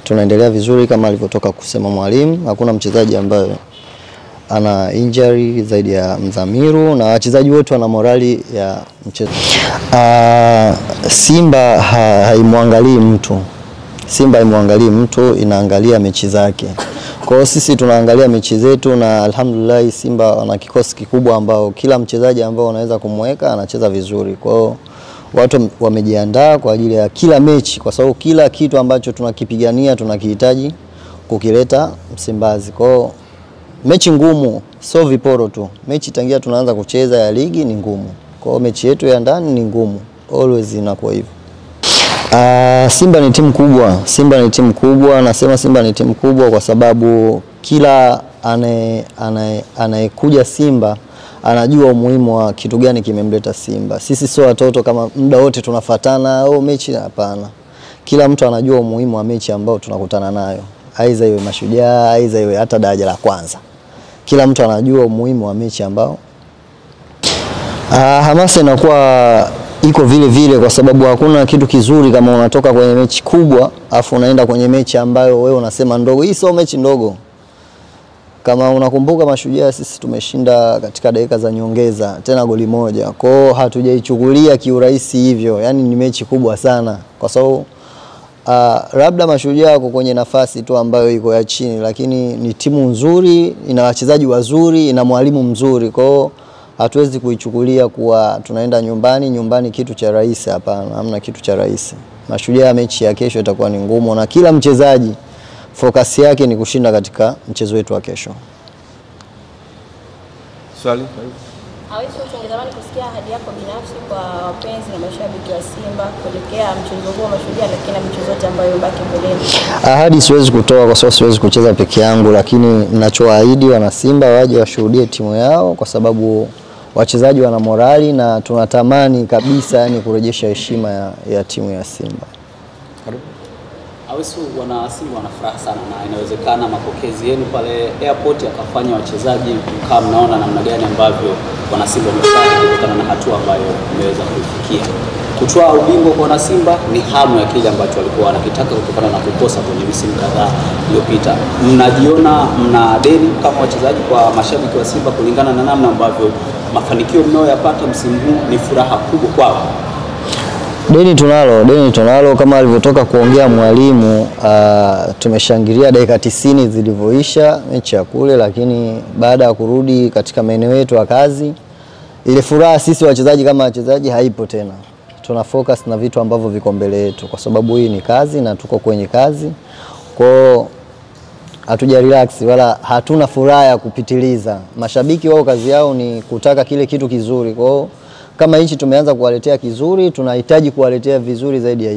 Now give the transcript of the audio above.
Tunaendelea vizuri kama alivyotoka kusema mwalimu. Hakuna mchezaji ambaye ana injury zaidi ya Mzamiru, na wachezaji wote wana morali ya mchezo. Simba haimwangalii mtu. Simba haimwangalii mtu, inaangalia mechi zake. Kwa hiyo sisi tunaangalia mechi zetu, na alhamdulillah Simba wana kikosi kikubwa ambao kila mchezaji ambao wanaweza kumweka anacheza vizuri. Kwa hiyo watu wamejiandaa kwa ajili ya kila mechi, kwa sababu kila kitu ambacho tunakipigania tunakihitaji kukileta Msimbazi. Kwa hiyo mechi ngumu, sio viporo tu. Mechi tangia tunaanza kucheza ya ligi ni ngumu. Kwa hiyo mechi yetu ya ndani ni ngumu. Always inakuwa hivyo. Simba ni timu kubwa. Simba ni timu kubwa. Nasema Simba ni timu kubwa kwa sababu kila anayekuja Simba anajua umuhimu wa kitu gani kimemleta Simba. Sisi sio watoto kama muda wote tunafuatana mechi, hapana. Kila mtu anajua umuhimu wa mechi ambao tunakutana nayo. Aiza iwe Mashujaa, aiza iwe hata daraja la kwanza. Kila mtu anajua umuhimu wa mechi ambao hamasa inakuwa iko vile vile, kwa sababu hakuna kitu kizuri kama unatoka kwenye mechi kubwa afu unaenda kwenye mechi ambayo wewe unasema ndogo. Hii sio mechi ndogo. Kama unakumbuka Mashujaa sisi tumeshinda katika dakika za nyongeza, tena goli moja. Kwa hiyo hatujaichukulia kiurahisi hivyo. Yaani ni mechi kubwa sana, kwa sababu labda Mashujaa wako kwenye nafasi tu ambayo iko ya chini, lakini ni timu nzuri, ina wachezaji wazuri, ina mwalimu mzuri. Kwa hiyo hatuwezi kuichukulia kuwa tunaenda nyumbani kitu cha rahisi. Hapana, hamna kitu cha rahisi. Mashujaa mechi ya kesho itakuwa ni ngumu, na kila mchezaji focus yake ni kushinda katika mchezo wetu wa kesho. Swali? Awezi tungetamani kusikia ahadi yako binafsi kwa wapenzi na mashabiki wa Simba kuelekea mchezo huo Mashujaa, lakini na michezo yote ambayo imebaki mbeleni. Ahadi siwezi kutoa kwa sababu siwezi kucheza peke yangu, lakini ninachoahidi wana Simba waje washuhudie timu yao, kwa sababu wachezaji wana morali na tunatamani kabisa yani kurejesha heshima ya timu ya Simba. Karibu. Awesu wana Simba wana furaha sana, na inawezekana mapokezi yenu pale airport yakafanya wachezaji kama mnaona namna gani ambavyo wana Simba wamefanya kutokana na hatua ambayo imeweza kufikia. Kutoa ubingwa kwa wana Simba ni hamu ya kile ambacho walikuwa wanakitaka kutokana na kukosa kwenye misimu kadhaa iliyopita. Mnajiona mna deni kama wachezaji kwa mashabiki wa Simba kulingana na namna ambavyo mafanikio mnayoyapata msimu huu ni furaha kubwa kwao? Deni tunalo kama alivyotoka kuongea mwalimu. Tumeshangilia dakika 90 zilivyoisha mechi ya kule, lakini baada ya kurudi katika maeneo yetu ya kazi, ile furaha sisi wachezaji kama wachezaji haipo tena. Tuna focus na vitu ambavyo viko mbele yetu, kwa sababu hii ni kazi na tuko kwenye kazi. Kwa hiyo hatuja relax wala hatuna furaha ya kupitiliza. Mashabiki wao kazi yao ni kutaka kile kitu kizuri. Kwa hiyo kama hichi tumeanza kuwaletea kizuri, tunahitaji kuwaletea vizuri zaidi ya